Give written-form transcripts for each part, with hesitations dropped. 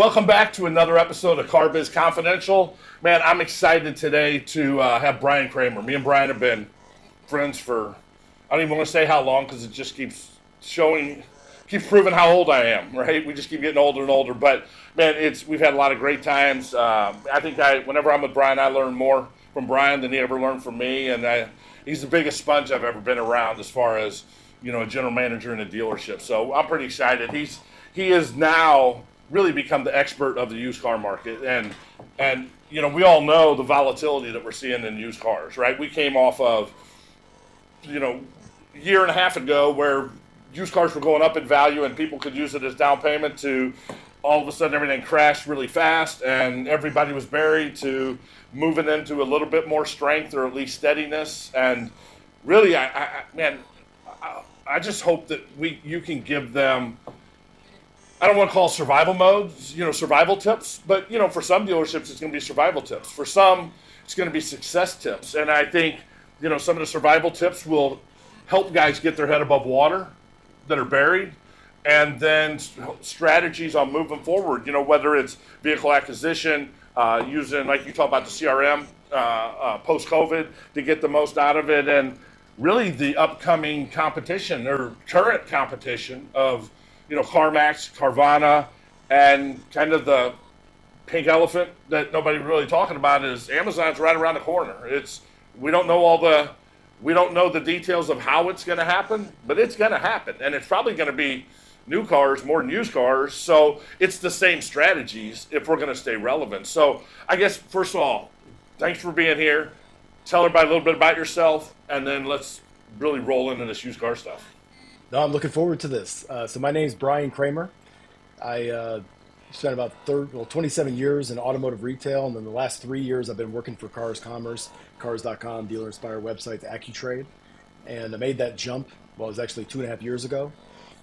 welcome back to another episode of CarBiz Confidential. Man, I'm excited today to have Brian Kramer. Me and Brian have been friends for, I don't even want to say how long because it just keeps proving how old I am, right? We just keep getting older and older. But, man, we've had a lot of great times. I think whenever I'm with Brian, I learn more from Brian than he ever learned from me. And he's the biggest sponge I've ever been around as far as, a general manager in a dealership. So I'm pretty excited. He is now really become the expert of the used car market. And we all know the volatility that we're seeing in used cars, right? We came off of, a year and a half ago where used cars were going up in value and people could use it as down payment to all of a sudden everything crashed really fast and everybody was buried to moving into a little bit more strength or at least steadiness. And really, I just hope that you can give them, I don't want to call it survival modes, survival tips, but, for some dealerships, it's going to be survival tips. For some, it's going to be success tips. And I think, some of the survival tips will help guys get their head above water that are buried, and then strategies on moving forward, whether it's vehicle acquisition, using, like you talk about the CRM, post-COVID to get the most out of it, and really the upcoming competition or current competition of, CarMax, Carvana, and kind of the pink elephant that nobody really talking about is Amazon's right around the corner. We don't know the details of how it's going to happen, but it's going to happen, and it's probably going to be new cars more than used cars. So it's the same strategies if we're going to stay relevant. So I guess first of all, thanks for being here. Tell everybody a little bit about yourself, and then let's really roll into this used car stuff. No, I'm looking forward to this. So my name is Brian Kramer. I spent about 27 years in automotive retail, and then the last 3 years I've been working for Cars Commerce, Cars.com, Dealer Inspire website, AccuTrade. And I made that jump, it was actually 2.5 years ago.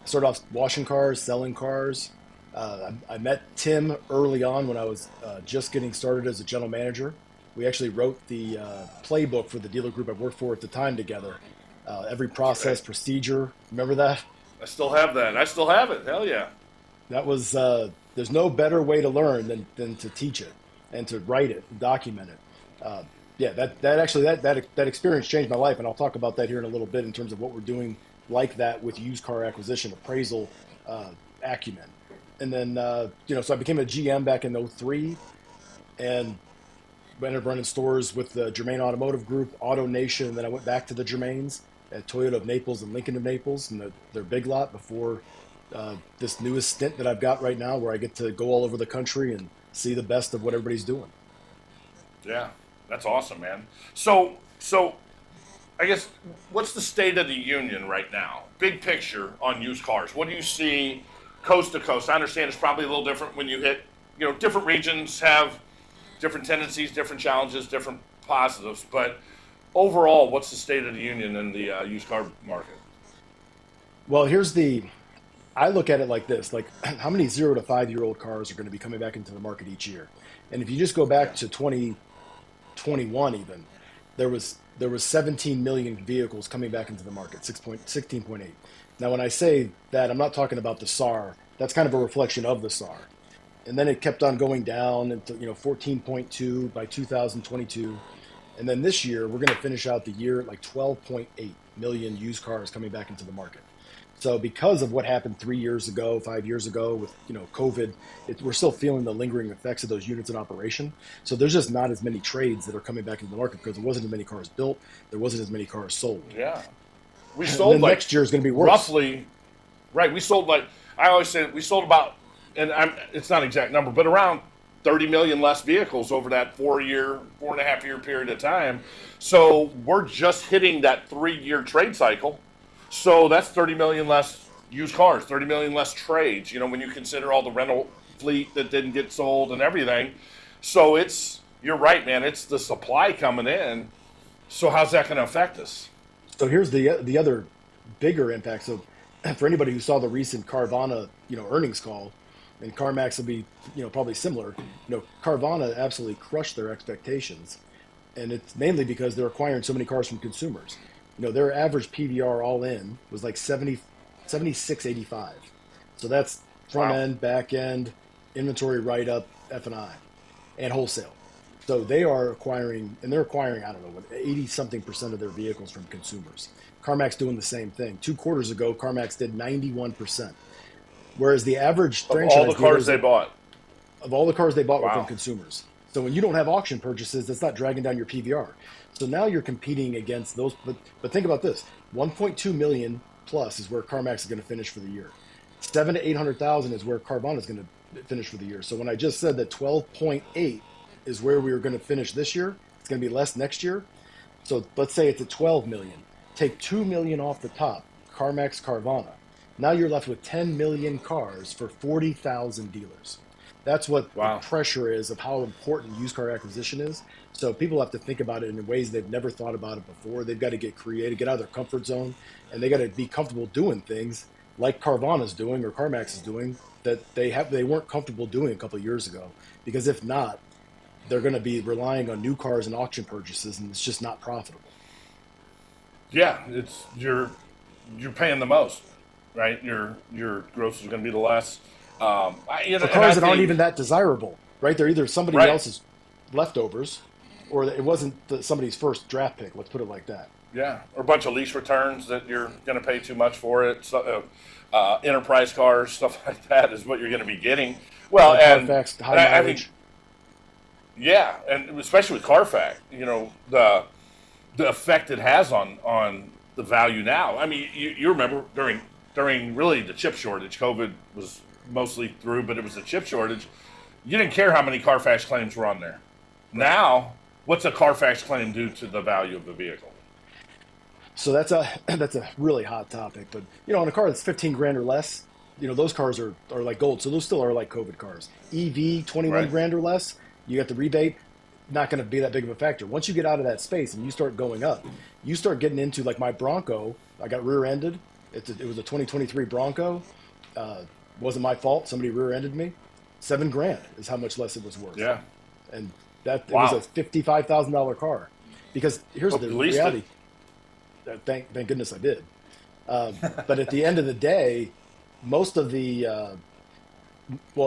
I started off washing cars, selling cars. I met Tim early on when I was just getting started as a general manager. We actually wrote the playbook for the dealer group I worked for at the time together. Every process, procedure. Remember that? I still have that. I still have it. Hell yeah. That was, there's no better way to learn than to teach it and to write it, and document it. That experience changed my life, and I'll talk about that here in a little bit in terms of what we're doing like that with used car acquisition, appraisal, acumen. And then, so I became a GM back in '03 and ended up running stores with the Germain Automotive Group, Auto Nation, and then I went back to the Germains at Toyota of Naples and Lincoln of Naples and their big lot before this newest stint that I've got right now where I get to go all over the country and see the best of what everybody's doing. Yeah, that's awesome, man. So I guess what's the state of the union right now? Big picture on used cars. What do you see coast to coast? I understand it's probably a little different when you hit, different regions have different tendencies, different challenges, different positives, but overall, what's the state of the union in the used car market? Well, I look at it like this, like how many 0 to 5 year old cars are going to be coming back into the market each year? And if you just go back to 2021 even, there was 17 million vehicles coming back into the market, 16.8. Now, when I say that, I'm not talking about the SAR. That's kind of a reflection of the SAR. And then it kept on going down into 14.2 by 2022. And then this year, we're going to finish out the year at like 12.8 million used cars coming back into the market. So because of what happened 5 years ago with COVID, we're still feeling the lingering effects of those units in operation. So there's just not as many trades that are coming back into the market because there wasn't as many cars built, there wasn't as many cars sold. Yeah, we sold like next year is going to be worse. Roughly, right? We sold I always say we sold about, and it's not an exact number, but around 30 million less vehicles over that 4.5 year period of time. So we're just hitting that 3-year trade cycle. So that's 30 million less used cars, 30 million less trades, when you consider all the rental fleet that didn't get sold and everything. So you're right, man, it's the supply coming in. So how's that going to affect us? So here's the other bigger impact. So for anybody who saw the recent Carvana, earnings call, and CarMax will be, probably similar. Carvana absolutely crushed their expectations, and it's mainly because they're acquiring so many cars from consumers. Their average PVR all in was like 76.85. So that's front end, back end, inventory write-up, F&I, and wholesale. So they are acquiring, and they're acquiring, I don't know, what, 80 something percent of their vehicles from consumers. CarMax doing the same thing. 2 quarters ago, CarMax did 91%. Whereas the average Of all the franchise cars dealers, they bought. of all the cars they bought were from Wow. consumers. So when you don't have auction purchases, that's not dragging down your PVR. So now you're competing against those. But think about this: 1.2 million plus is where CarMax is going to finish for the year. 700,000 to 800,000 is where Carvana is going to finish for the year. So when I just said that 12.8 is where we are going to finish this year, it's going to be less next year. So let's say it's at 12 million. Take 2 million off the top, CarMax Carvana. Now you're left with 10 million cars for 40,000 dealers. That's what the Wow. pressure is of how important used car acquisition is. So people have to think about it in ways they've never thought about it before. They've got to get creative, get out of their comfort zone, and they got to be comfortable doing things like Carvana's doing or CarMax is doing that they weren't comfortable doing a couple of years ago. Because if not, they're going to be relying on new cars and auction purchases, and it's just not profitable. Yeah, it's you're paying the most, right? Your gross is going to be the less. For And I cars that aren't think even that desirable, right? They're either somebody right. else's leftovers, or it wasn't somebody's first draft pick. Let's put it like that. Yeah, or a bunch of lease returns that you're going to pay too much for it. So, enterprise cars, stuff like that, is what you're going to be getting. Well, Like and, Carfax, high and I think mileage. yeah, and especially with Carfax, the effect it has on the value now. I mean, you remember during really the chip shortage, COVID was mostly through, but it was a chip shortage. You didn't care how many Carfax claims were on there. Right. Now, what's a Carfax claim do to the value of the vehicle? So that's a that's a really hot topic. But on a car that's 15 grand or less, those cars are like gold. So those still are like COVID cars. EV 21 Right. grand or less, you got the rebate. Not going to be that big of a factor. Once you get out of that space and you start going up, you start getting into like my Bronco. I got rear-ended. It was a 2023 Bronco. Uh, wasn't my fault. Somebody rear-ended me. 7 grand is how much less it was worth. Yeah. And that it was a Wow. $55,000 car. Because here's Well, the at least it. reality. Thank goodness I did. But at the end of the day, most of the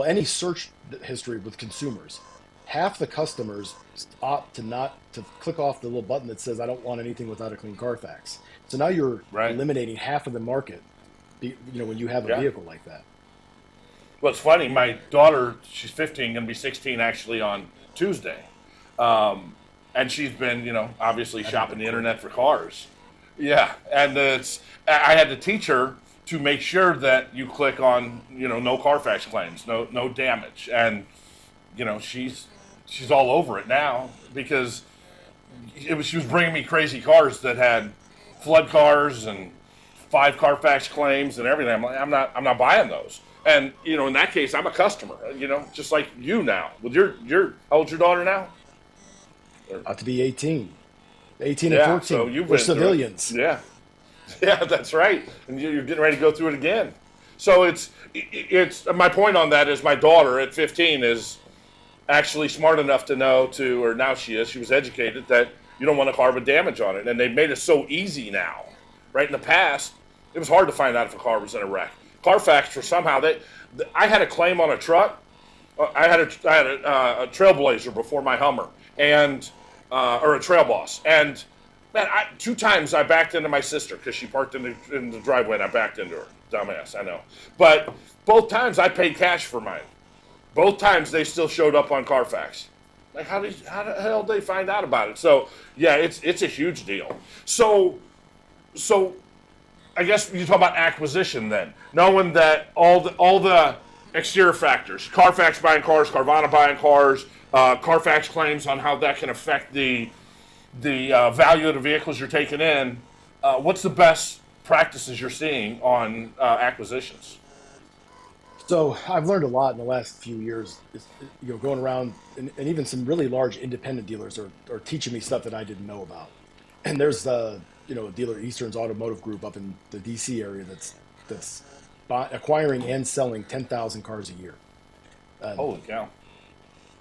any search history with consumers, half the customers opt to not to click off the little button that says I don't want anything without a clean Carfax. So now you're Right. eliminating half of the market. When you have a Yeah. vehicle like that. Well, it's funny. My daughter, she's 15, going to be 16 actually on Tuesday, and she's been, obviously That'd shopping be the quick. internet for cars. Yeah, and I had to teach her to make sure that you click on, no Carfax claims, no damage, and she's all over it now because she was bringing me crazy cars that had flood cars and 5 Carfax claims and everything. I'm like, I'm not buying those. And in that case, I'm a customer. Just like you now. With your how old's your daughter now? About to be 18 and Yeah. 14. So you've We're been through it. civilians. Yeah. Yeah, that's right. And you're getting ready to go through it again. So it's my point on that is my daughter at 15 is actually smart enough to know or now she was educated that you don't want a car with damage on it. And they've made it so easy now. Right in the past, it was hard to find out if a car was in a wreck. Carfax, for somehow I had a claim on a truck. I had a Trailblazer before my Hummer, and or a Trail Boss, and man, 2 times I backed into my sister because she parked in the driveway, and I backed into her. Dumbass, I know. But both times I paid cash for mine. Both times they still showed up on Carfax. Like how the hell did they find out about it? So yeah, it's a huge deal. So I guess you talk about acquisition then, knowing that all the exterior factors, Carfax buying cars, Carvana buying cars, Carfax claims on how that can affect the value of the vehicles you're taking in. What's the best practices you're seeing on acquisitions? So I've learned a lot in the last few years. Going around and even some really large independent dealers are teaching me stuff that I didn't know about. And there's a dealer, Eastern's Automotive Group up in the DC area that's acquiring and selling 10,000 cars a year. Holy cow!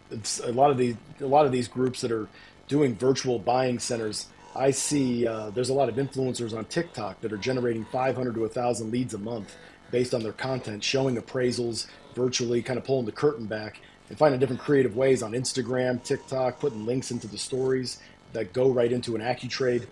It's a lot of these groups that are doing virtual buying centers. I see there's a lot of influencers on TikTok that are generating 500 to 1,000 leads a month based on their content, showing appraisals, virtually kind of pulling the curtain back and finding different creative ways on Instagram, TikTok, putting links into the stories that go right into an AccuTrade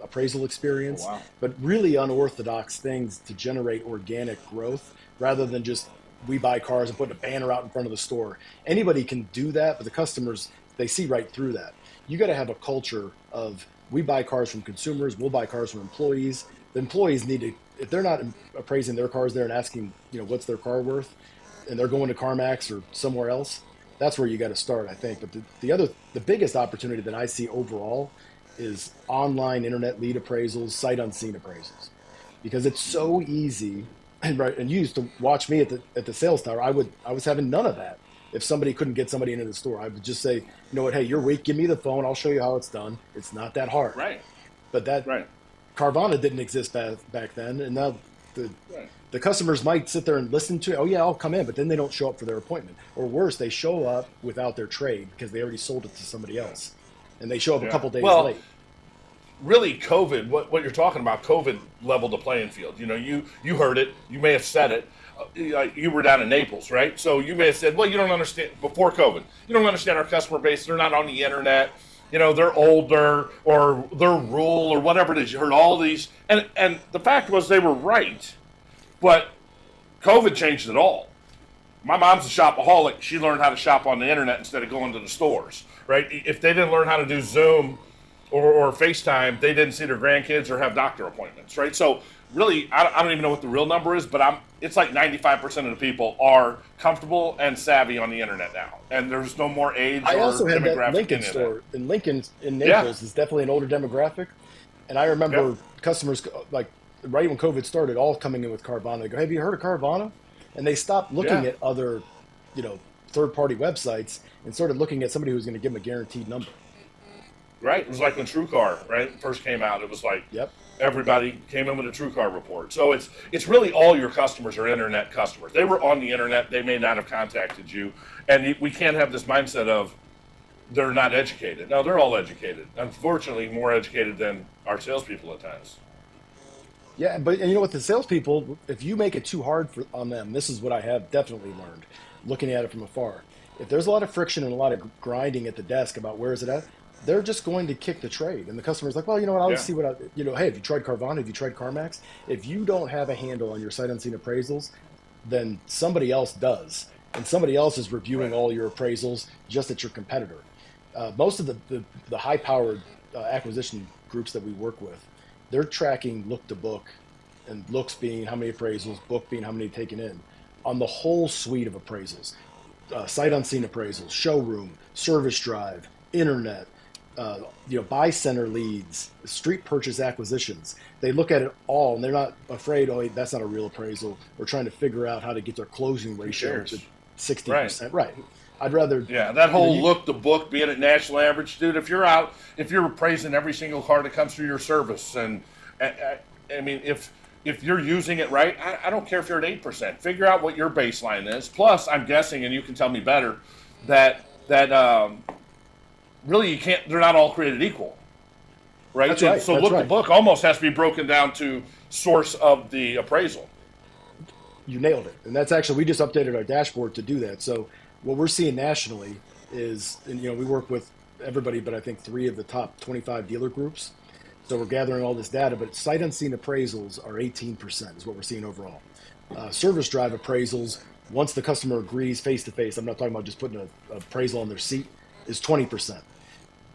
appraisal Oh, experience, wow. but really unorthodox things to generate organic growth rather than just we buy cars and putting a banner out in front of the store. Anybody can do that, but the customers, they see right through that. You got to have a culture of we buy cars from consumers, we'll buy cars from employees. The employees need to, if they're not appraising their cars there and asking, what's their car worth, and they're going to CarMax or somewhere else, that's where you got to start, I think. But the biggest opportunity that I see overall is online internet lead appraisals, sight unseen appraisals, because it's so easy. And right, and you used to watch me at the sales tower. I was having none of that. If somebody couldn't get somebody into the store, I would just say, you know what, hey, you're weak. Give me the phone. I'll show you how it's done. It's not that hard. Right. But that Right. Carvana didn't exist back then, and now the Right. the customers might sit there and listen to, oh yeah, I'll come in, but then they don't show up for their appointment, or worse, they show up without their trade because they already sold it to somebody else, and they show up a Yeah. couple days Well, late. really, COVID, what you're talking about, COVID leveled the playing field. You heard it. You may have said it. You were down in Naples, right? So you may have said, well, you don't understand, before COVID, you don't understand our customer base. They're not on the internet. They're older or they're rural or whatever it is. You heard all these. And the fact was they were right. But COVID changed it all. My mom's a shopaholic. She learned how to shop on the internet instead of going to the stores, right? If they didn't learn how to do Zoom or FaceTime, they didn't see their grandkids or have doctor appointments, right? So really, I don't even know what the real number is, but it's like 95% of the people are comfortable and savvy on the internet now, and there's no more age I or also had that demographic Lincoln in it. store in Lincoln in Yeah, Naples is definitely an older demographic, and I yep, remember customers like right when COVID started, all coming in with Carvana. They go, "Have you heard of Carvana?" And they stopped looking yeah, at other, third-party websites and started looking at somebody who's going to give them a guaranteed number. right. It was like when TrueCar, right, first came out. It was like Yep. everybody came in with a TrueCar report. So it's really all your customers are internet customers. They were on the internet. They may not have contacted you, and we can't have this mindset of they're not educated. No, they're all educated. Unfortunately, more educated than our salespeople at times. Yeah, and you know what? The salespeople, if you make it too hard on them, this is what I have definitely learned, looking at it from afar. If there's a lot of friction and a lot of grinding at the desk about where is it at, they're just going to kick the trade. And the customer's like, well, you know what? I'll Yeah, just see what hey, have you tried Carvana? Have you tried CarMax? If you don't have a handle on your sight unseen appraisals, then somebody else does. And somebody else is reviewing right, all your appraisals just at your competitor. Most of the high powered acquisition groups that we work with, they're tracking look to book, and looks being how many appraisals, book being how many taken in, on the whole suite of appraisals, sight yeah, unseen appraisals, showroom, service drive, internet, buy center leads, street purchase acquisitions. They look at it all, and they're not afraid, oh, that's not a real appraisal. We're trying to figure out how to get their closing who ratio to cares? Right. 60%. Right. I'd rather, Yeah, that whole you, look the book being at national average, dude. If you're appraising every single car that comes through your service, and I mean, if you're using it right, I don't care if you're at 8%. Figure out what your baseline is. Plus, I'm guessing, and you can tell me better, that really you can't. They're not all created equal, right? that's And right. so That's look the right. book almost has to be broken down to source of the appraisal. You nailed it. And that's actually, we just updated our dashboard to do that. So what we're seeing nationally is, and we work with everybody, but I think 3 of the top 25 dealer groups. So we're gathering all this data, but sight unseen appraisals are 18% is what we're seeing overall. Service drive appraisals, once the customer agrees face to face, I'm not talking about just putting an appraisal on their seat, is 20%.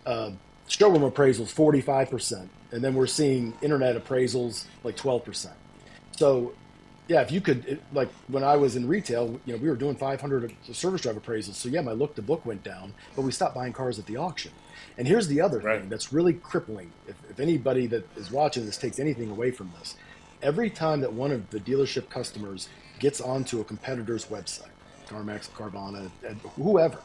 Uh, Showroom appraisals, 45%. And then we're seeing internet appraisals like 12%. So yeah, if you could, like when I was in retail, we were doing 500 service drive appraisals. So yeah, my look to book went down, but we stopped buying cars at the auction. And here's the other Right. thing that's really crippling. If anybody that is watching this takes anything away from this, every time that one of the dealership customers gets onto a competitor's website, CarMax, Carvana, and whoever,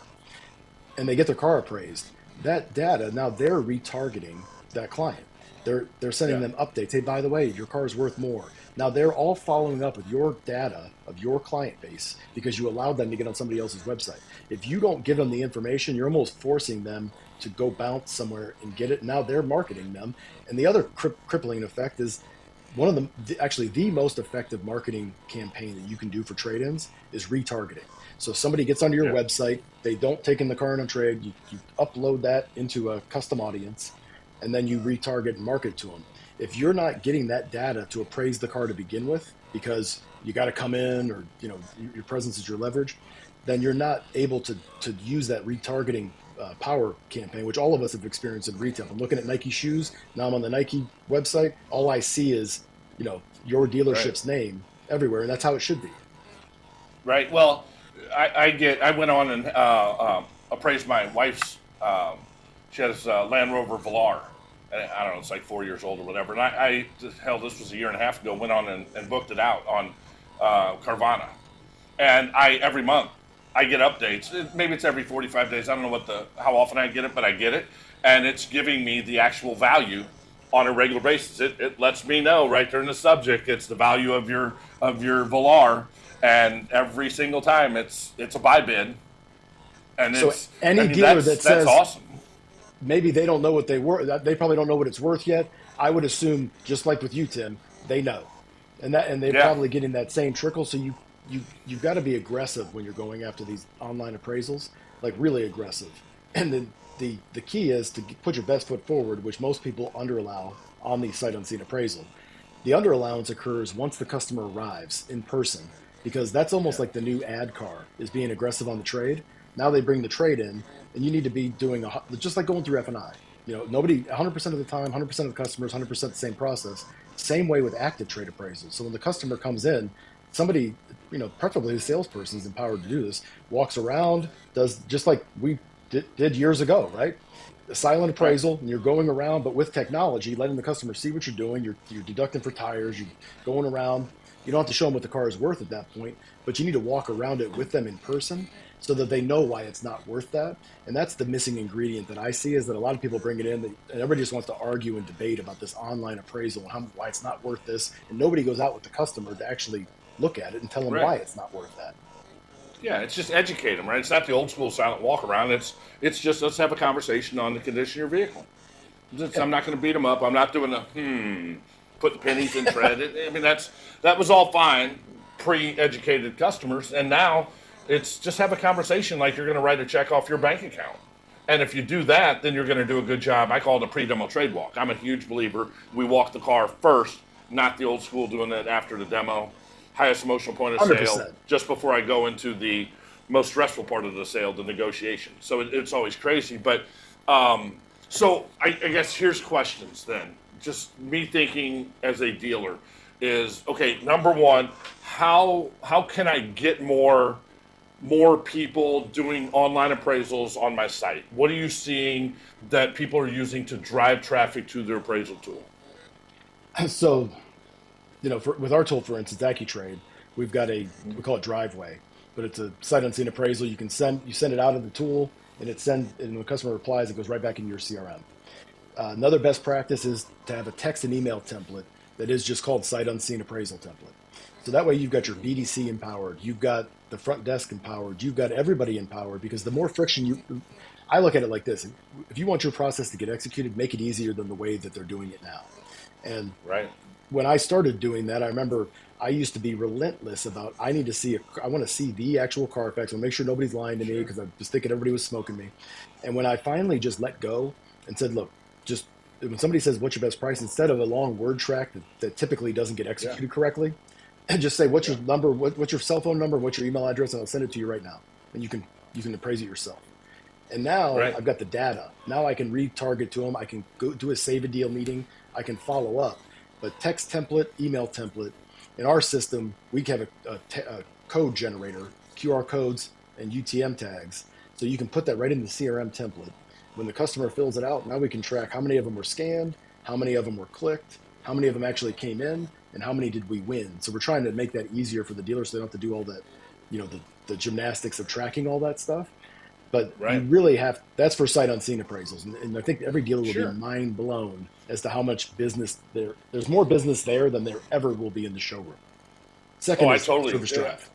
and they get their car appraised, that data, now they're retargeting that client. They're sending Yeah. them updates. Hey, by the way, your car is worth more. Now they're all following up with your data of your client base because you allowed them to get on somebody else's website. If you don't give them the information, you're almost forcing them to go bounce somewhere and get it. Now they're marketing them. And the other crippling effect is one of actually the most effective marketing campaign that you can do for trade-ins is retargeting. So somebody gets onto your Yeah. website, they don't take in the car in a trade, you upload that into a custom audience, and then you retarget and market to them. If you're not getting that data to appraise the car to begin with, because you got to come in, or your presence is your leverage, then you're not able to use that retargeting power campaign, which all of us have experienced in retail. I'm looking at Nike shoes. Now I'm on the Nike website. All I see is, your Right. dealership's name everywhere. And that's how it should be. Right. Well, I went on and appraised my wife's. She has a Land Rover Velar, and I don't know, it's like 4 years old or whatever. And hell, this was a year and a half ago. Went on and booked it out on Carvana, and every month I get updates. Maybe it's every 45 days. I don't know how often I get it, but I get it, and it's giving me the actual value on a regular basis. It lets me know right there in the subject. It's the value of your Velar, and every single time it's a buy bid, and So any dealer that that's says awesome. maybe they don't know what they probably don't know what it's worth yet. I would assume, just like with you, Tim, they know, and they're Yeah. probably getting that same trickle. So you've got to be aggressive when you're going after these online appraisals, like really aggressive. And then the key is to put your best foot forward, which most people under allow on the sight unseen appraisal. The under allowance occurs once the customer arrives in person, because that's almost Yeah. like the new ad car is being aggressive on the trade. Now they bring the trade in, and you need to be doing just like going through F&I. Nobody 100% of the time, 100% of the customers, 100% the same process. Same way with active trade appraisals. So when the customer comes in, somebody, preferably the salesperson is empowered to do this, walks around, does just like we did years ago, right? A silent Right. appraisal, and you're going around, but with technology, letting the customer see what you're doing. You're deducting for tires. You're going around. You don't have to show them what the car is worth at that point, but you need to walk around it with them in person so that they know why it's not worth that. And that's the missing ingredient that I see, is that a lot of people bring it in, and everybody just wants to argue and debate about this online appraisal and why it's not worth this, and nobody goes out with the customer to actually look at it and tell them Right. why it's not worth that. Yeah, it's just educate them, right? It's not the old school silent walk around. It's just, let's have a conversation on the condition of your vehicle. Yeah. I'm not going to beat them up. I'm not doing put the pennies in tread. I mean, that was all fine, pre-educated customers, and now it's just have a conversation like you're going to write a check off your bank account. And if you do that, then you're going to do a good job. I call it a pre-demo trade walk. I'm a huge believer. We walk the car first, not the old school doing it after the demo. Highest emotional point of sale, 100%. just before I go into the most stressful part of the sale, the negotiation. So it's always crazy. But so I guess here's questions then. Just me thinking as a dealer is, okay, number one, how can I get more people doing online appraisals on my site? What are you seeing that people are using to drive traffic to their appraisal tool? So, with our tool, for instance, AccuTrade, we've got we call it Driveway, but it's a sight unseen appraisal. You send it out of the tool, and and when the customer replies, it goes right back into your CRM. Another best practice is to have a text and email template that is just called sight unseen appraisal template. So that way you've got your BDC empowered, you've got the front desk empowered, you've got everybody empowered, because the more friction I look at it like this: if you want your process to get executed, make it easier than the way that they're doing it now. And Right. when I started doing that, I remember I used to be relentless about, I want to see the actual Carfax. I want to make sure nobody's lying to me, because I was thinking everybody was smoking me. And when I finally just let go and said, look, just when somebody says, what's your best price, instead of a long word track that typically doesn't get Yeah. executed correctly, and just say, what's Yeah. your number, what's your cell phone number, what's your email address, and I'll send it to you right now. And you can appraise it yourself. And now Right. I've got the data. Now I can retarget to them. I can go do a save a deal meeting. I can follow up. But text template, email template, in our system, we have a code generator, QR codes and UTM tags. So you can put that right in the CRM template. When the customer fills it out, now we can track how many of them were scanned, how many of them were clicked, how many of them actually came in, and how many did we win. So we're trying to make that easier for the dealer, so they don't have to do all that, the gymnastics of tracking all that stuff. But you Right. really that's for sight unseen appraisals. And I think every dealer will be Sure. mind blown as to how much business there's more business there than there ever will be in the showroom. Oh, Second I is totally. service Yeah. drive.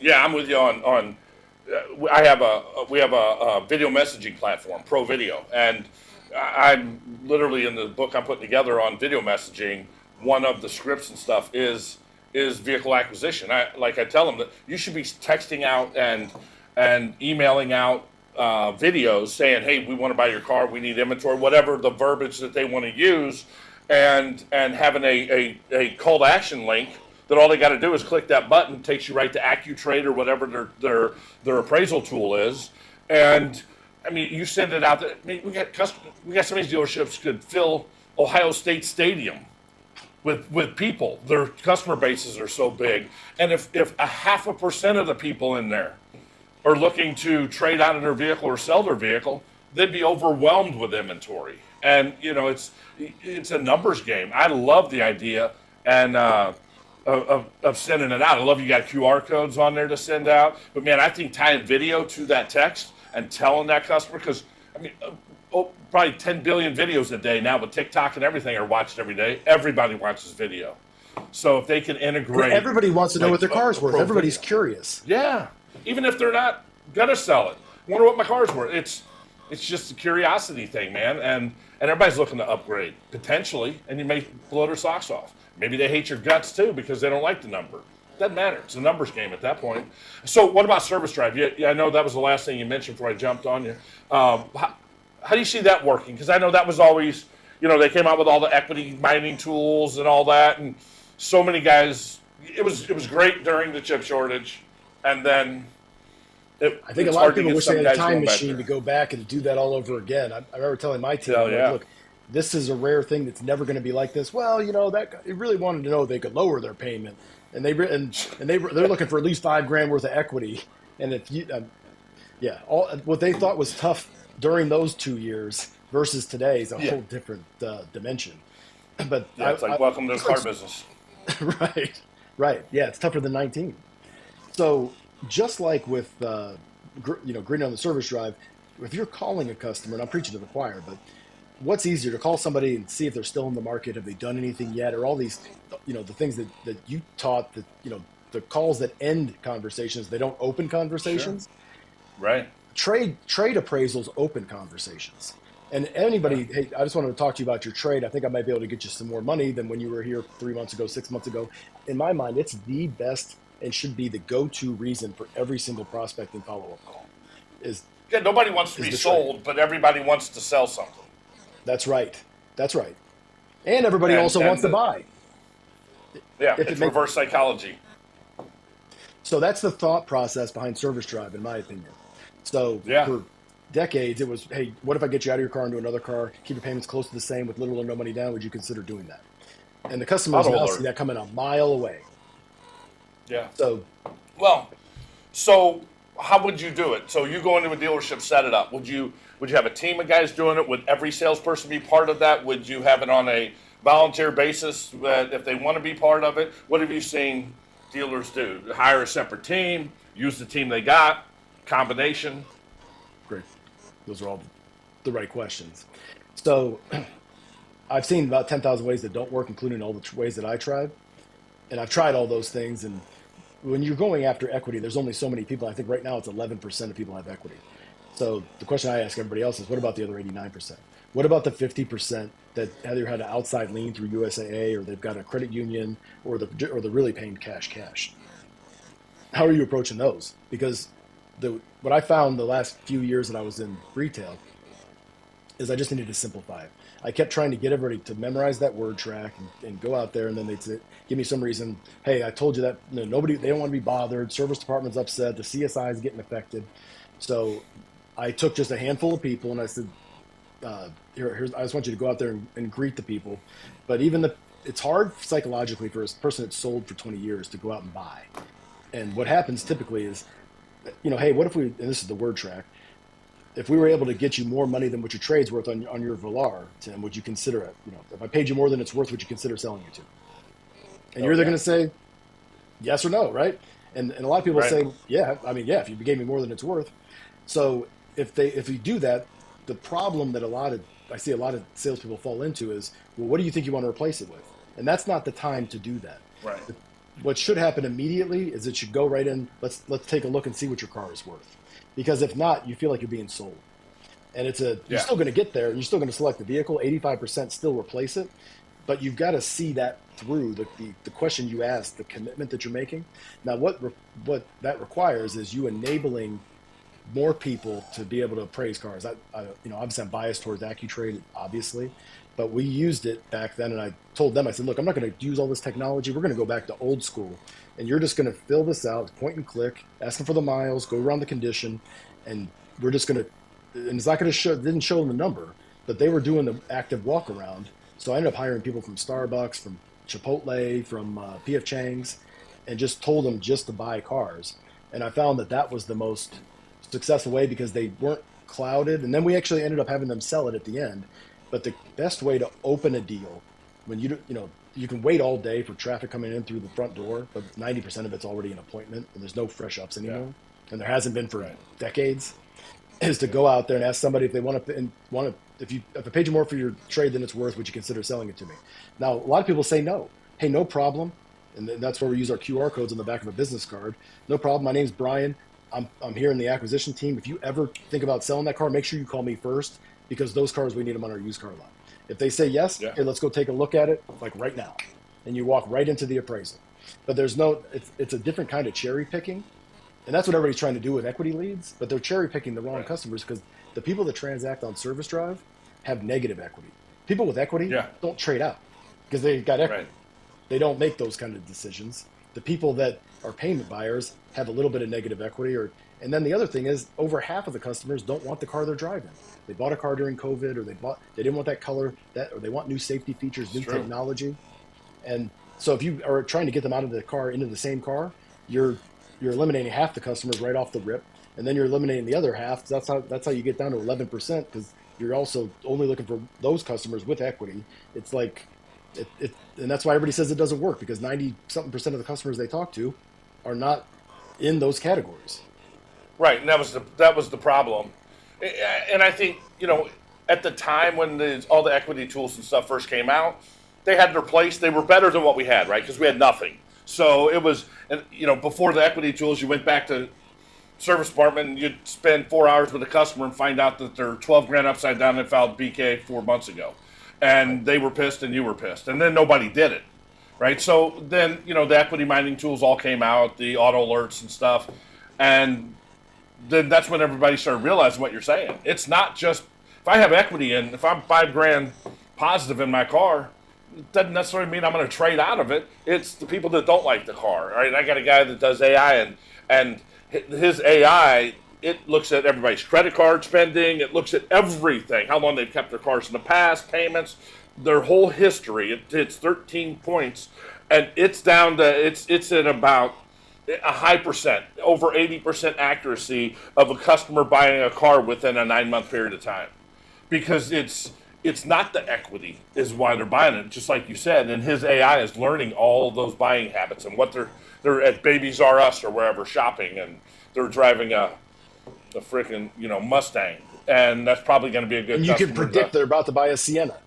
Yeah, I'm with you on. We have a video messaging platform, Pro Video, and I'm literally in the book I'm putting together on video messaging. one of the scripts and stuff is vehicle acquisition. I tell them that you should be texting out and emailing out videos saying, hey, we want to buy your car, we need inventory, whatever the verbiage that they want to use, and having a call to action link that all they got to do is click that button, takes you right to AccuTrade or whatever their appraisal tool is. And I mean, you send it out there. I mean, we got some of these dealerships could fill Ohio State Stadium with people. Their customer bases are so big. And if 0.5% of the people in there are looking to trade out of their vehicle or sell their vehicle, they'd be overwhelmed with inventory. And you know, it's a numbers game. I love the idea and of sending it out. I love you got QR codes on there to send out. But man, I think tying video to that text and telling that customer, because I mean, probably 10 billion videos a day now with TikTok and everything are watched every day. Everybody watches video. So if they can integrate, everybody wants to know what their car's worth. Everybody's curious. Yeah, even if they're not gonna sell it, wonder what my car's worth. It's just a curiosity thing, man. And everybody's looking to upgrade potentially, and you may blow their socks off. Maybe they hate your guts too because they don't like the number. Doesn't matter. It's a numbers game at that point. So what about service drive? Yeah, I know that was the last thing you mentioned before I jumped on you. How do you see that working? Because I know that was always, you know, they came out with all the equity mining tools and all that, and so many guys. It was great during the chip shortage, and then I think a lot of people wish they had a time machine to go back and do that all over again. I remember telling my team, look, this is a rare thing that's never going to be like this. Well, you know, that it really wanted to know they could lower their payment, and they're looking for at least $5,000 worth of equity. And if you, what they thought was tough during those 2 years versus today is a whole different dimension. But it's like welcome to the car business. Right. Yeah, it's tougher than 19. So just like with green on the service drive, if you're calling a customer, and I'm preaching to the choir, but what's easier to call somebody and see if they're still in the market? Have they done anything yet? Or all these, the things that you taught that, the calls that end conversations, they don't open conversations. Sure. Right. Trade appraisals open conversations. And anybody, hey, I just wanted to talk to you about your trade. I think I might be able to get you some more money than when you were here 3 months ago, 6 months ago. In my mind, it's the best and should be the go-to reason for every single prospect and follow-up call. Nobody wants to be sold, but everybody wants to sell something. That's right. And everybody also wants to buy. Yeah, it's reverse psychology. So that's the thought process behind service drive, in my opinion. So for decades, it was, hey, what if I get you out of your car into another car, keep your payments close to the same with little or no money down? Would you consider doing that? And the customers now see that coming a mile away. Yeah. So how would you do it? So you go into a dealership, set it up. Would you have a team of guys doing it? Would every salesperson be part of that? Would you have it on a volunteer basis if they want to be part of it? What have you seen dealers do? Hire a separate team, use the team they got, combination? Great. Those are all the right questions. So I've seen about 10,000 ways that don't work, including all the ways that I tried. And I've tried all those things. And when you're going after equity, there's only so many people. I think right now it's 11% of people have equity. So the question I ask everybody else is, what about the other 89%? What about the 50% that either had an outside lien through USAA, or they've got a credit union, or they're really paying cash? How are you approaching those? Because what I found the last few years that I was in retail is I just needed to simplify it. I kept trying to get everybody to memorize that word track and go out there, and then they'd say, give me some reason. Hey, I told you that they don't want to be bothered. Service department's upset. The CSI is getting affected. So I took just a handful of people and I said, here's, I just want you to go out there and greet the people. But it's hard psychologically for a person that's sold for 20 years to go out and buy. And what happens typically is, hey, what if and this is the word track, if we were able to get you more money than what your trade's worth on your Velar, Tim, would you consider it? If I paid you more than it's worth, would you consider selling it to? And you're either going to say yes or no, right? And a lot of people say, if you gave me more than it's worth. So if you do that, the problem that I see a lot of salespeople fall into is, well, what do you think you want to replace it with? And that's not the time to do that. Right. What should happen immediately is it should go right in. Let's take a look and see what your car is worth. Because if not, you feel like you're being sold. And you're still going to get there. You're still going to select the vehicle. 85% still replace it. but you've got to see that through the question you asked, the commitment that you're making. Now, what that requires is you enabling more people to be able to appraise cars. Obviously I'm biased towards AccuTrade, obviously, but we used it back then. And I told them, I said, look, I'm not going to use all this technology. We're going to go back to old school. And you're just going to fill this out, point and click, ask them for the miles, go around the condition. And we're just going to, and it's not going to show, didn't show them the number, but they were doing the active walk around. So I ended up hiring people from Starbucks, from Chipotle, from P.F. Chang's, and just told them just to buy cars. And I found that was the most successful way because they weren't clouded. And then we actually ended up having them sell it at the end. But the best way to open a deal, when you can wait all day for traffic coming in through the front door, but 90% of it's already an appointment and there's no fresh ups anymore. Yeah. And there hasn't been for decades, is to go out there and ask somebody if they want to, if I paid you more for your trade than it's worth, would you consider selling it to me? Now, a lot of people say no. Hey, no problem. And that's where we use our QR codes on the back of a business card. No problem. My name's Brian. I'm here in the acquisition team. If you ever think about selling that car, make sure you call me first, because those cars, we need them on our used car lot. If they say yes, hey, let's go take a look at it, like right now. And you walk right into the appraisal. But it's a different kind of cherry picking. And that's what everybody's trying to do with equity leads, but they're cherry picking the wrong customers, because the people that transact on Service Drive have negative equity. People with equity don't trade out because they've got equity. Right. They don't make those kind of decisions. The people that are payment buyers have a little bit of negative equity, and then the other thing is over half of the customers don't want the car they're driving. They bought a car during COVID, or they didn't want that color, or they want new safety features, new technology. And so if you are trying to get them out of the car into the same car, you're eliminating half the customers right off the rip, and then you're eliminating the other half. So that's how you get down to 11%, because you're also only looking for those customers with equity. It's like and that's why everybody says it doesn't work, because 90-something% of the customers they talk to are not in those categories. Right, and that was the problem. And I think, at the time when all the equity tools and stuff first came out, they had their place. They were better than what we had, right? Because we had nothing. So it was, before the equity tools, you went back to service department and you'd spend 4 hours with a customer and find out that they're 12 grand upside down and filed BK 4 months ago. And they were pissed and you were pissed. And then nobody did it, right? So then, the equity mining tools all came out, the auto alerts and stuff. And then that's when everybody started realizing what you're saying. It's not just, if I have equity and if I'm 5 grand positive in my car, it doesn't necessarily mean I'm going to trade out of it. It's the people that don't like the car, right? I got a guy that does AI, and his AI, it looks at everybody's credit card spending. It looks at everything, how long they've kept their cars in the past, payments, their whole history. It's 13 points, and it's down to, it's at about a high percent, over 80% accuracy of a customer buying a car within a 9-month period of time. Because it's not the equity is why they're buying it, just like you said, and his AI is learning all of those buying habits and what they're at Babies R Us or wherever shopping, and they're driving a freaking Mustang, and that's probably going to be a good. And you can predict they're about to buy a Sienna.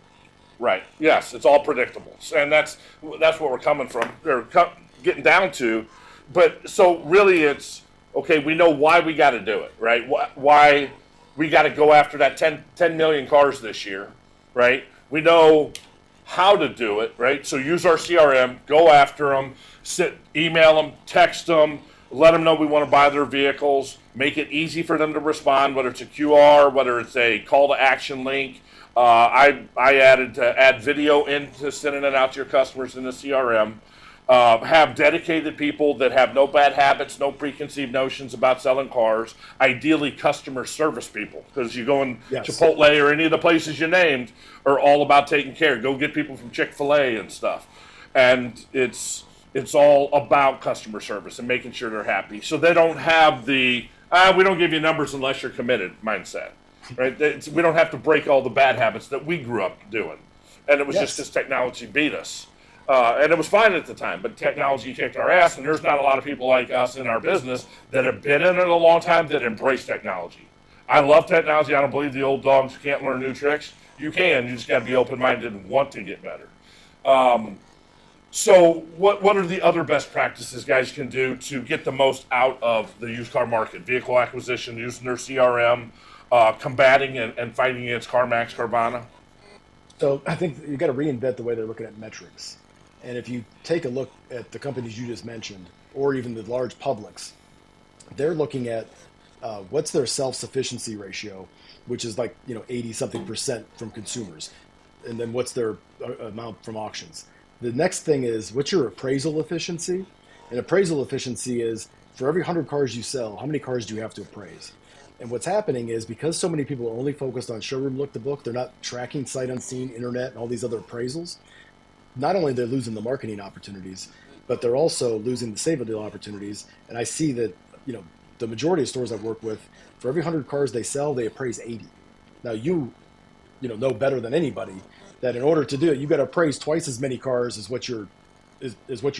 Right. Yes, it's all predictable, and that's what we're coming from. They're getting down to, but so really, it's okay. We know why we got to do it, right? Why we got to go after that 10 million cars this year, right? We know how to do it, right? So use our CRM, go after them, email them, text them. Let them know we want to buy their vehicles. Make it easy for them to respond, whether it's a QR, whether it's a call to action link. I added to add video into sending it out to your customers in the CRM. Have dedicated people that have no bad habits, no preconceived notions about selling cars. Ideally, customer service people, because you go in Chipotle or any of the places you named are all about taking care. Go get people from Chick-fil-A and stuff. And it's all about customer service and making sure they're happy. So they don't have the, we don't give you numbers unless you're committed mindset, right? We don't have to break all the bad habits that we grew up doing. And it was just because technology beat us. And it was fine at the time, but technology kicked our ass, and there's not a lot of people like us in our business that have been in it a long time that embrace technology. I love technology. I don't believe the old dogs can't learn new tricks. You can. You just got to be open-minded and want to get better. So what are the other best practices guys can do to get the most out of the used car market? Vehicle acquisition, using their CRM, combating and fighting against CarMax, Carvana? So I think you got to reinvent the way they're looking at metrics. And if you take a look at the companies you just mentioned, or even the large publics, they're looking at what's their self-sufficiency ratio, which is like 80 something percent from consumers, and then what's their amount from auctions. The next thing is what's your appraisal efficiency, and appraisal efficiency is for every 100 cars you sell, how many cars do you have to appraise? And what's happening is because so many people are only focused on showroom look to book, they're not tracking sight unseen, internet, and all these other appraisals. Not only they're losing the marketing opportunities, but they're also losing the save a deal opportunities. And I see that, the majority of stores I work with, for every 100 cars they sell, they appraise 80. Now know better than anybody that in order to do it, you got to appraise twice as many cars as what you're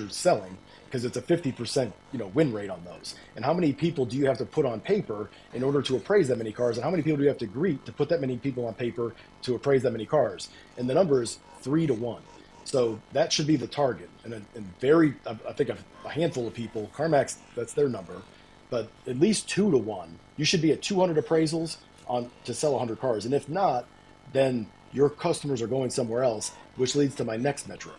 selling, because it's a 50% win rate on those. And how many people do you have to put on paper in order to appraise that many cars? And how many people do you have to greet to put that many people on paper to appraise that many cars? And the number is 3 to 1. So that should be the target. And I think a handful of people, CarMax, that's their number, but at least 2 to 1. You should be at 200 appraisals to sell 100 cars. And if not, then your customers are going somewhere else, which leads to my next metric.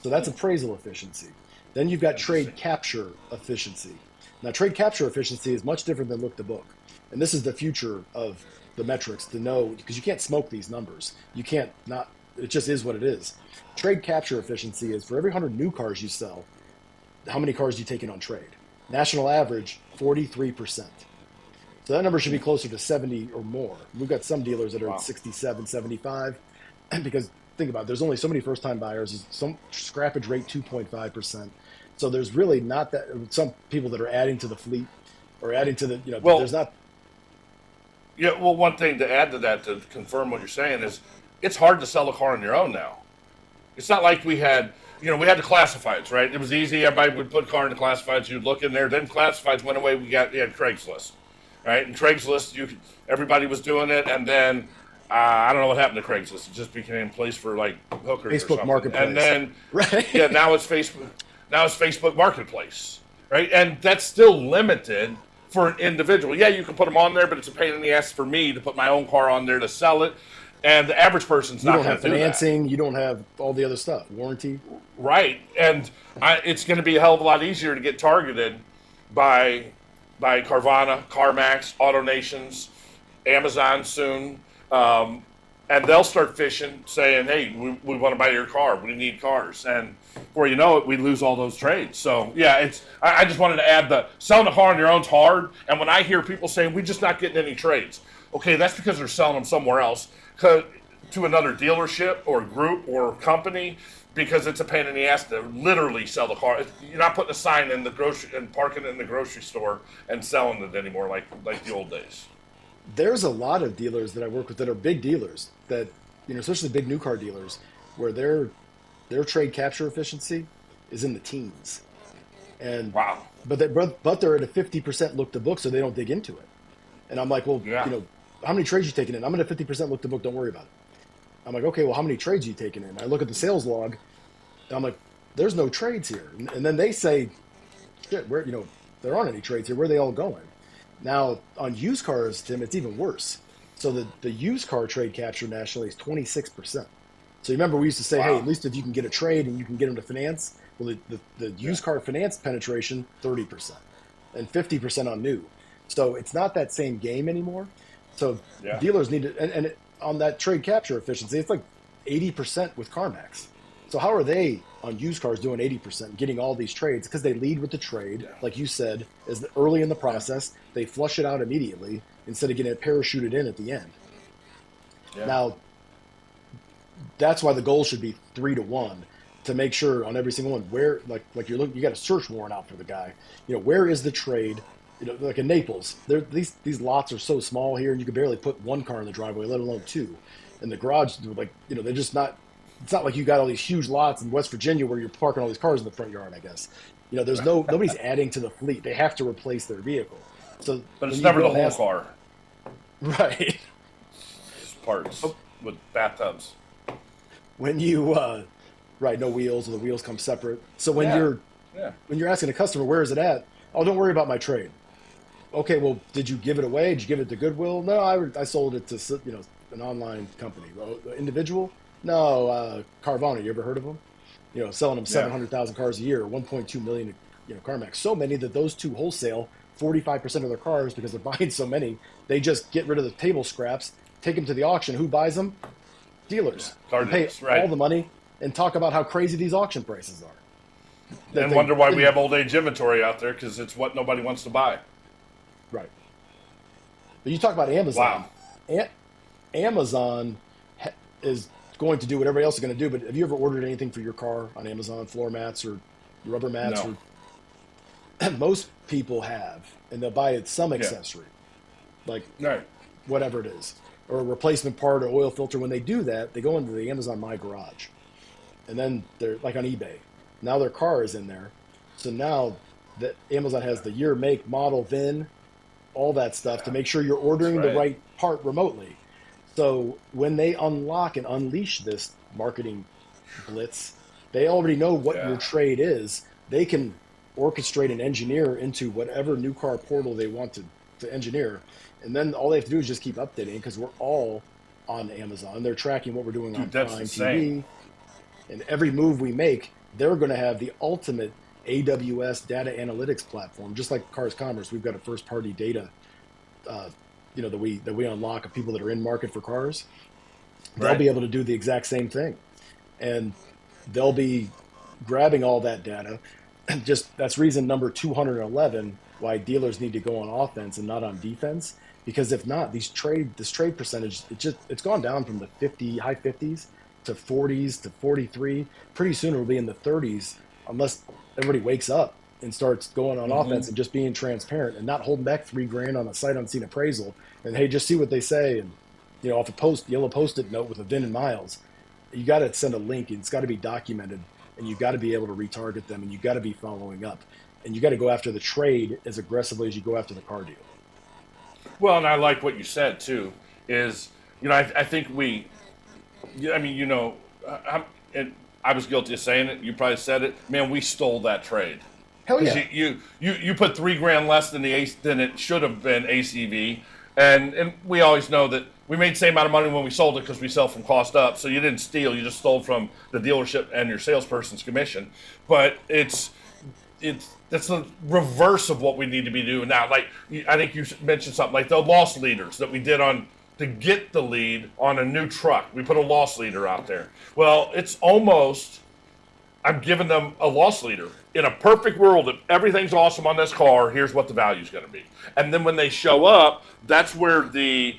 So that's appraisal efficiency. Then you've got trade capture efficiency. Now, trade capture efficiency is much different than look to book. And this is the future of the metrics to know, because you can't smoke these numbers. You can't not, it just is what it is. Trade capture efficiency is for every 100 new cars you sell, how many cars do you take in on trade? National average, 43%. So that number should be closer to 70 or more. We've got some dealers that are at 67, 75, because think about it, there's only so many first-time buyers. Some scrappage rate 2.5%. So there's really not that. Some people that are adding to the fleet or adding to the there's not. Yeah, well, one thing to add to that to confirm what you're saying is it's hard to sell a car on your own now. It's not like we had we had the classifieds, right? It was easy. Everybody would put a car in the classifieds. You'd look in there. Then classifieds went away. We had Craigslist, right? And Craigslist, everybody was doing it, and then I don't know what happened to Craigslist. It just became a place for like hookers, Facebook or something. Marketplace, and then right? Yeah, now it's Facebook. Now it's Facebook Marketplace, right? And that's still limited for an individual. Yeah, you can put them on there, but it's a pain in the ass for me to put my own car on there to sell it. And the average person's not going to do that. You don't have financing. You don't have all the other stuff, warranty. Right, and it's going to be a hell of a lot easier to get targeted by Carvana, CarMax, AutoNations, Amazon soon, and they'll start fishing, saying, "Hey, we want to buy your car. We need cars." And before you know it, we lose all those trades. So yeah, I just wanted to add the selling a car on your own's hard. And when I hear people saying we're just not getting any trades, okay, that's because they're selling them somewhere else, to another dealership or group or company, because it's a pain in the ass to literally sell the car. You're not putting a sign in the grocery and parking it in the grocery store and selling it anymore like the old days. There's a lot of dealers that I work with that are big dealers that, especially big new car dealers, where their trade capture efficiency is in the teens. And wow. But they're at a 50% look to book, so they don't dig into it. And I'm like, well, yeah. How many trades you taking in? I'm at a 50% look to book. Don't worry about it. I'm like, okay, well, how many trades are you taking in? I look at the sales log, and I'm like, there's no trades here. And then they say, shit, there aren't any trades here. Where are they all going? Now, on used cars, Tim, it's even worse. So the used car trade capture nationally is 26%. So you remember we used to say, wow. Hey, at least if you can get a trade and you can get them to finance, well, the used car finance penetration, 30%, and 50% on new. So it's not that same game anymore. So dealers need to, and on that trade capture efficiency, it's like 80% with CarMax. So how are they on used cars doing 80%, getting all these trades? Because they lead with the trade, like you said, is early in the process. They flush it out immediately instead of getting it parachuted in at the end. Yeah. Now, that's why the goal should be 3 to 1 to make sure on every single one where, like you're looking, you got a search warrant out for the guy. Where is the trade? Like in Naples, these lots are so small here, and you can barely put one car in the driveway, let alone two. And the garage, they're just not. It's not like you got all these huge lots in West Virginia where you're parking all these cars in the front yard. I guess, there's nobody's adding to the fleet. They have to replace their vehicle. So, but it's never the whole car, right? Just parts with bathtubs. When you right, no wheels, or the wheels come separate. So when you're asking a customer where is it at, oh, don't worry about my trade. Okay, well, did you give it away? Did you give it to Goodwill? No, I sold it to an online company. Individual? No, Carvana, you ever heard of them? Selling them Yeah. 700,000 cars a year, 1.2 million, CarMax. So many that those two wholesale 45% of their cars because they're buying so many. They just get rid of the table scraps, take them to the auction. Who buys them? Yeah. Dealers, Car and pay dealers, all right? the money and talk about how crazy these auction prices are. That And they wonder why we didn't. have old age inventory out there because it's what nobody wants to buy. Right. But you talk about Amazon. Wow. A- Amazon is going to do what everybody else is going to do. But have you ever ordered anything for your car on Amazon, floor mats or rubber mats? No. Or most people have, and they'll buy it some Yeah. accessory, like Right. whatever it is, or a replacement part or oil filter. When they do that, they go into the Amazon My Garage, and then they're like on eBay. Now their car is in there, so now that Amazon has the year, make, model, VIN, all that stuff to Yeah. make sure you're That's ordering the right. right part remotely. So when they unlock and unleash this marketing blitz, they already know what your Yeah. trade is. They can orchestrate and engineer into whatever new car portal they want to engineer. And then all they have to do is just keep updating because we're all on Amazon. They're tracking what we're doing on Dude, that's Prime insane. TV. And every move we make, they're going to have the ultimate AWS data analytics platform, just like Cars Commerce. We've got a first party data, uh, that we unlock of people that are in market for cars. They'll Right. be able to do the exact same thing, and they'll be grabbing all that data. And just that's reason number 211 why dealers need to go on offense and not on defense. Because if not, this trade percentage, it's gone down from the high 50s to 40s to 43. Pretty soon it'll be in the 30s unless everybody wakes up and starts going on Mm-hmm. offense and just being transparent and not holding back 3 grand on a sight unseen appraisal. And hey, just see what they say. And off a yellow post-it note with a VIN and miles, you got to send a link. And it's got to be documented, and you got to be able to retarget them, and you got to be following up, and you got to go after the trade as aggressively as you go after the car deal. Well, and I like what you said too. Is I think I mean, and I was guilty of saying it. You probably said it. Man, we stole that trade Hell because yeah. you put 3 grand less than than it should have been ACV, and we always know that we made the same amount of money when we sold it because we sell from cost up. So you didn't steal; you just stole from the dealership and your salesperson's commission. But that's the reverse of what we need to be doing now. Like I think you mentioned something like the loss leaders that we did on to get the lead on a new truck. We put a loss leader out there. Well, it's almost I'm giving them a loss leader. In a perfect world, if everything's awesome on this car, here's what the value is going to be. And then when they show up, that's where the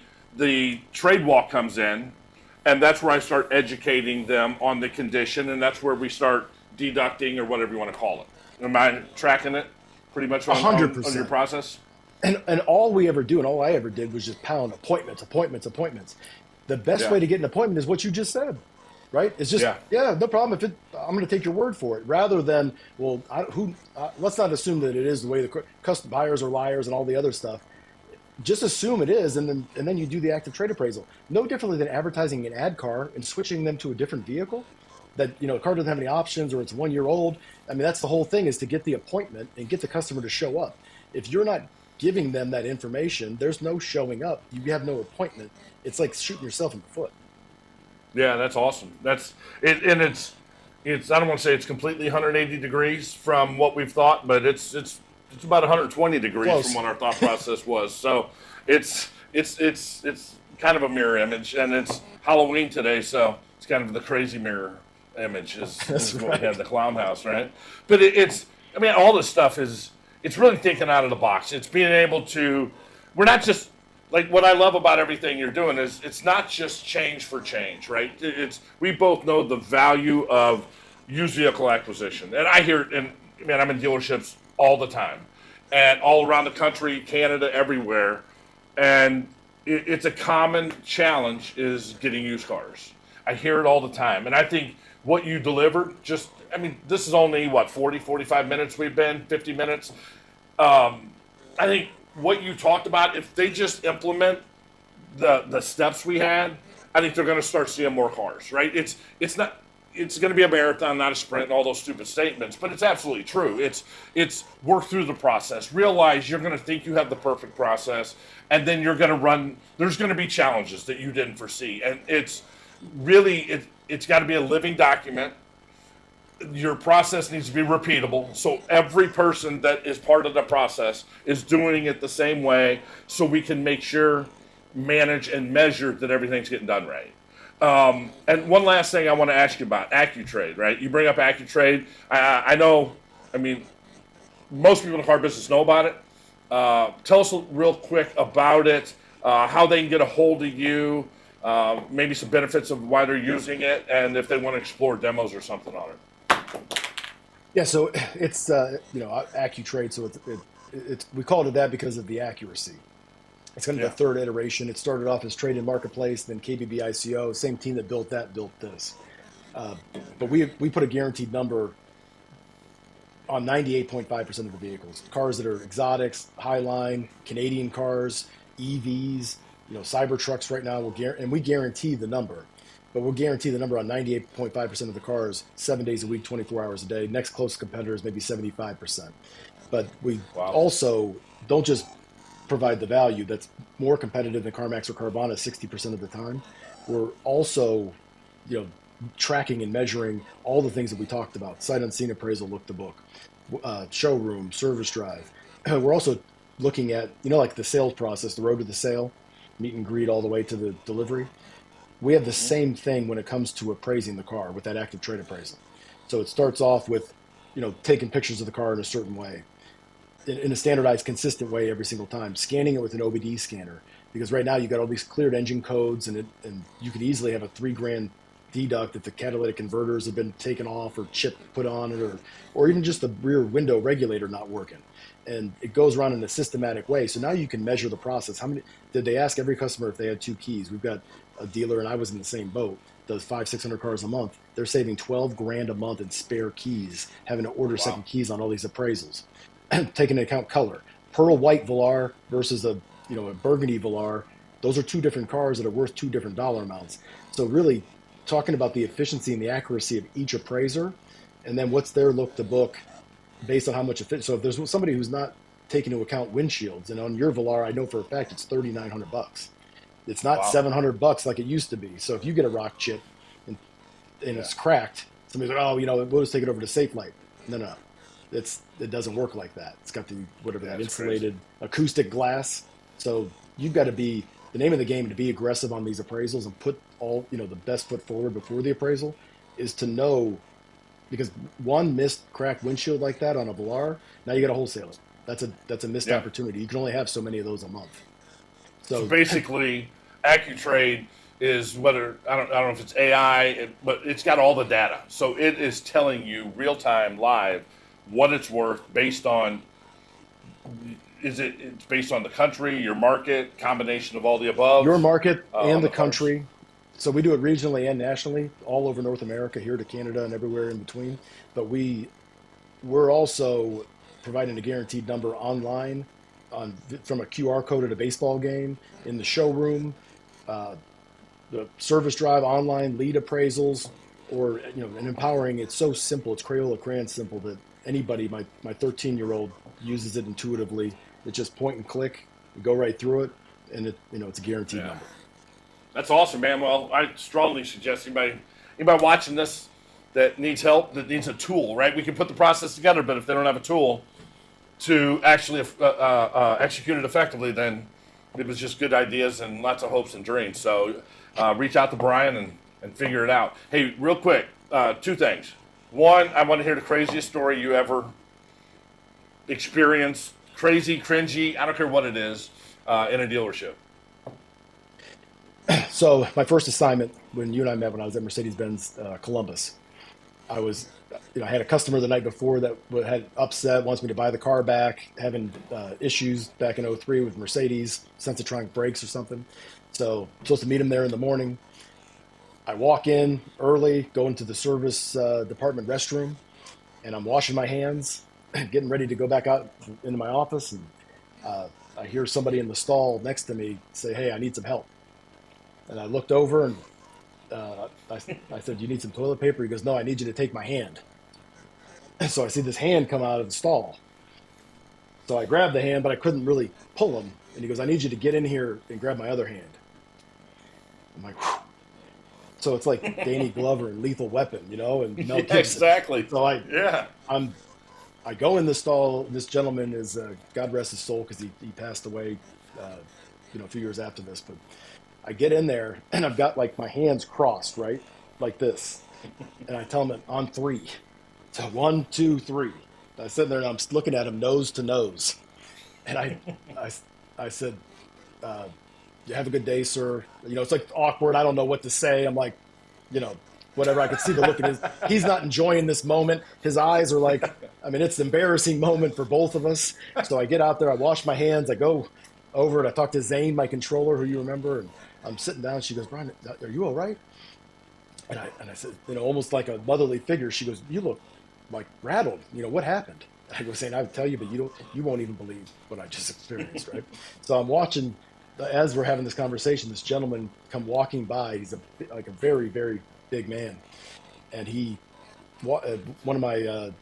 trade walk comes in, and that's where I start educating them on the condition, and that's where we start deducting or whatever you want to call it. Am I tracking it pretty much A hundred on your percent. process? And all we ever do, and all I ever did was just pound appointments, appointments, appointments. The best Yeah. way to get an appointment is what you just said, right? It's just, Yeah. yeah, no problem. I'm going to take your word for it, rather than, well, let's not assume that it is the way the custom buyers are liars and all the other stuff. Just assume it is, and then you do the active trade appraisal. No differently than advertising an ad car and switching them to a different vehicle. That the car doesn't have any options or it's 1 year old. I mean, that's the whole thing, is to get the appointment and get the customer to show up. If you're not giving them that information, there's no showing up. You have no appointment. It's like shooting yourself in the foot. Yeah, that's awesome. That's it, and it's. I don't want to say it's completely 180 degrees from what we've thought, but it's about 120 degrees from Close. what our thought process was. So it's kind of a mirror image, and it's Halloween today, so it's kind of the crazy mirror image That's is what we had right. in the clown house, right? But it's. I mean, all this stuff is. It's really thinking out of the box. It's being able to. We're not just like what I love about everything you're doing is it's not just change for change, right? It's we both know the value of used vehicle acquisition, and I hear it. And man, I'm in dealerships all the time, and all around the country, Canada, everywhere, and it's a common challenge is getting used cars. I hear it all the time, and I think what you delivered just. I mean, this is only what 40, 45 minutes we've been, 50 minutes. I think what you talked about, if they just implement the steps we had, I think they're going to start seeing more cars, right? It's not it's going to be a marathon, not a sprint, and all those stupid statements, but it's absolutely true. It's work through the process. Realize you're going to think you have the perfect process, and then you're going to run. There's going to be challenges that you didn't foresee, and it's really it's got to be a living document. Your process needs to be repeatable. So every person that is part of the process is doing it the same way, so we can make sure, manage, and measure that everything's getting done right. And one last thing I want to ask you about AccuTrade, right? You bring up AccuTrade. I know, I mean, most people in the car business know about it. Tell us real quick about it, how they can get a hold of you, maybe some benefits of why they're using it, and if they want to explore demos or something on it. Yeah, so it's AccuTrade. So it's we called it that because of the accuracy. It's kind of the third iteration. It started off as Trade and Marketplace, then KBB ICO. Same team that built that built this. But we put a guaranteed number on 98.5% of the vehicles. Cars that are exotics, highline, Canadian cars, EVs, cyber trucks right now. We guarantee the number. But we'll guarantee the number on 98.5% of the cars, 7 days a week, 24 hours a day. Next closest competitor is maybe 75%. But we also don't just provide the value that's more competitive than CarMax or Carvana 60% of the time. We're also, tracking and measuring all the things that we talked about: sight unseen appraisal, look the book, showroom, service drive. We're also looking at, like the sales process, the road to the sale, meet and greet all the way to the delivery. We have the same thing when it comes to appraising the car with that active trade appraisal. So it starts off with, taking pictures of the car in a certain way, in a standardized, consistent way every single time, scanning it with an OBD scanner. Because right now you got all these cleared engine codes, and you could easily have a $3,000 deduct if the catalytic converters have been taken off or chip put on it, or even just the rear window regulator not working. And it goes around in a systematic way. So now you can measure the process. How many did they ask every customer if they had 2 keys? We've got a dealer, and I was in the same boat, does 500-600 cars a month. They're saving $12,000 a month in spare keys, having to order second keys on all these appraisals. Taking into account color, pearl white Velar versus a burgundy Velar. Those are 2 different cars that are worth 2 different dollar amounts. So really talking about the efficiency and the accuracy of each appraiser, and then what's their look to book based on how much it fits. So if there's somebody who's not taking into account windshields, and on your Velar, I know for a fact it's $3,900. It's not $700 like it used to be. So if you get a rock chip and it's cracked, somebody's like, we'll just take it over to Safelite. No. It doesn't work like that. It's got the insulated acoustic glass. So you've got to be, the name of the game to be aggressive on these appraisals and put all, the best foot forward before the appraisal is to know, because one missed cracked windshield like that on a Velar, now you got to wholesale it. That's a missed opportunity. You can only have so many of those a month. So basically, AccuTrade is whether, I don't know if it's AI, but it's got all the data. So it is telling you real time, live, what it's worth based on, it's based on the country, your market, combination of all the above? Your market and the country. So we do it regionally and nationally, all over North America, here to Canada and everywhere in between. But we're also providing a guaranteed number online from a QR code at a baseball game, in the showroom, the service drive, online lead appraisals, or and empowering. It's so simple. It's Crayola crayon simple that anybody, my 13-year-old uses it intuitively. It's just point and click, you go right through it, and it's a guaranteed number. That's awesome, man. Well, I strongly suggest anybody watching this that needs help, that needs a tool, right? We can put the process together, but if they don't have a tool to actually execute it effectively, then it was just good ideas and lots of hopes and dreams. So reach out to Brian and figure it out. Hey, real quick, 2 things. One, I want to hear the craziest story you ever experienced, crazy, cringy, I don't care what it is, in a dealership. So my first assignment when you and I met, when I was at Mercedes-Benz Columbus, I had a customer the night before that had upset, wants me to buy the car back, having issues back in 03 with Mercedes, sensitronic brakes or something. So I'm supposed to meet him there in the morning. I walk in early, go into the service department restroom, and I'm washing my hands, getting ready to go back out into my office. And I hear somebody in the stall next to me say, "Hey, I need some help." And I looked over and I said, "You need some toilet paper?" He goes, "No, I need you to take my hand." And so I see this hand come out of the stall. So I grabbed the hand, but I couldn't really pull him. And he goes, "I need you to get in here and grab my other hand." I'm like, whew. So it's like Danny Glover and Lethal Weapon, and Mel Yeah, Gibson. exactly. So Yeah. I go in the stall. This gentleman is, God rest his soul, because he passed away, uh, a few years after this. But I get in there and I've got like my hands crossed, right, like this, and I tell him on three. So 1, 2, 3. I sit there and I'm looking at him nose to nose, and I said, "You have a good day, sir." It's like awkward. I don't know what to say. I'm like, whatever. I could see the look in he's not enjoying this moment. His eyes are like, it's an embarrassing moment for both of us. So I get out there, I wash my hands, I go over and I talk to Zane, my controller, who you remember, and I'm sitting down. She goes, "Brian, are you all right?" And I said, almost like a motherly figure. She goes, "You look like rattled. What happened?" And I go, "Zane, I would tell you, but you won't even believe what I just experienced." Right. So I'm watching, as we're having this conversation, this gentleman come walking by. He's like a very, very big man, and one of my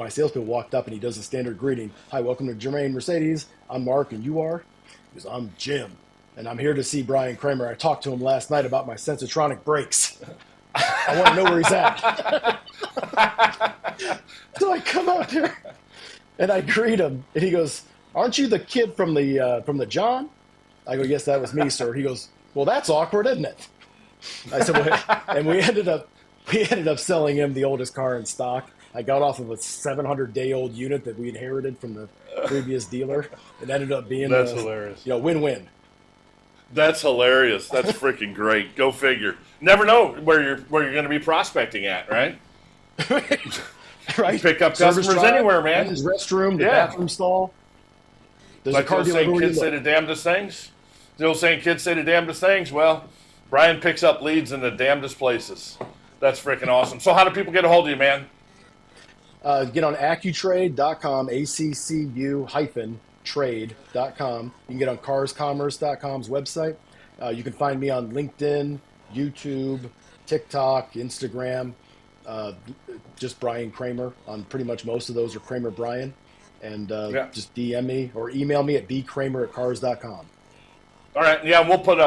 salespeople walked up and he does a standard greeting. "Hi, welcome to Germain Mercedes. I'm Mark, and you are?" He goes, "I'm Jim, and I'm here to see Brian Kramer. I talked to him last night about my Sensatronic brakes. I want to know where he's at." So I come out there and I greet him, and he goes, "Aren't you the kid from the John?" I go, "Yes, that was me, sir." He goes, "Well, that's awkward, isn't it?" I said, "Well," and we ended up selling him the oldest car in stock. I got off of a 700-day-old unit that we inherited from the previous dealer. It ended up being That's hilarious. Win-win. That's hilarious. That's freaking great. Go figure. Never know where you're going to be prospecting at, right? Right. Pick up Service customers drive, anywhere, man. His restroom, the bathroom stall. There's Like a car the old dealer saying, where you kids say look. the damnedest things. The old saying, kids say the damnedest things. Well, Brian picks up leads in the damnedest places. That's freaking awesome. So how do people get a hold of you, man? Get on accutrade.com, ACCU-trade.com. You can get on carscommerce.com's website. You can find me on LinkedIn, YouTube, TikTok, Instagram. Just Brian Kramer. On pretty much most of those are Kramer Brian. And just DM me or email me at bkramer@cars.com. All right. Yeah, we'll put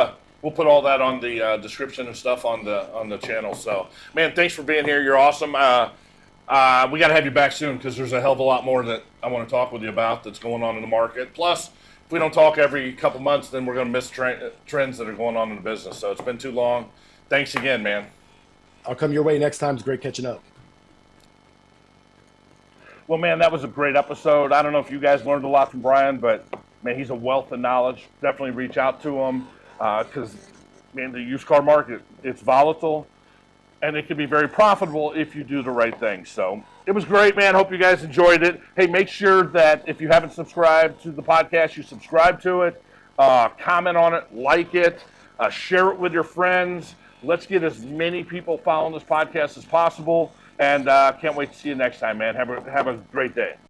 all that on the description and stuff on the channel. So, man, thanks for being here. You're awesome. We got to have you back soon because there's a hell of a lot more that I want to talk with you about that's going on in the market. Plus, if we don't talk every couple months, then we're going to miss trends that are going on in the business. So it's been too long. Thanks again, man. I'll come your way next time. It's great catching up. Well, man, that was a great episode. I don't know if you guys learned a lot from Brian, but, man, he's a wealth of knowledge. Definitely reach out to him because, man, the used car market, it's volatile. And it can be very profitable if you do the right thing. So it was great, man. Hope you guys enjoyed it. Hey, make sure that if you haven't subscribed to the podcast, you subscribe to it, comment on it, like it, share it with your friends. Let's get as many people following this podcast as possible. And can't wait to see you next time, man. Have a great day.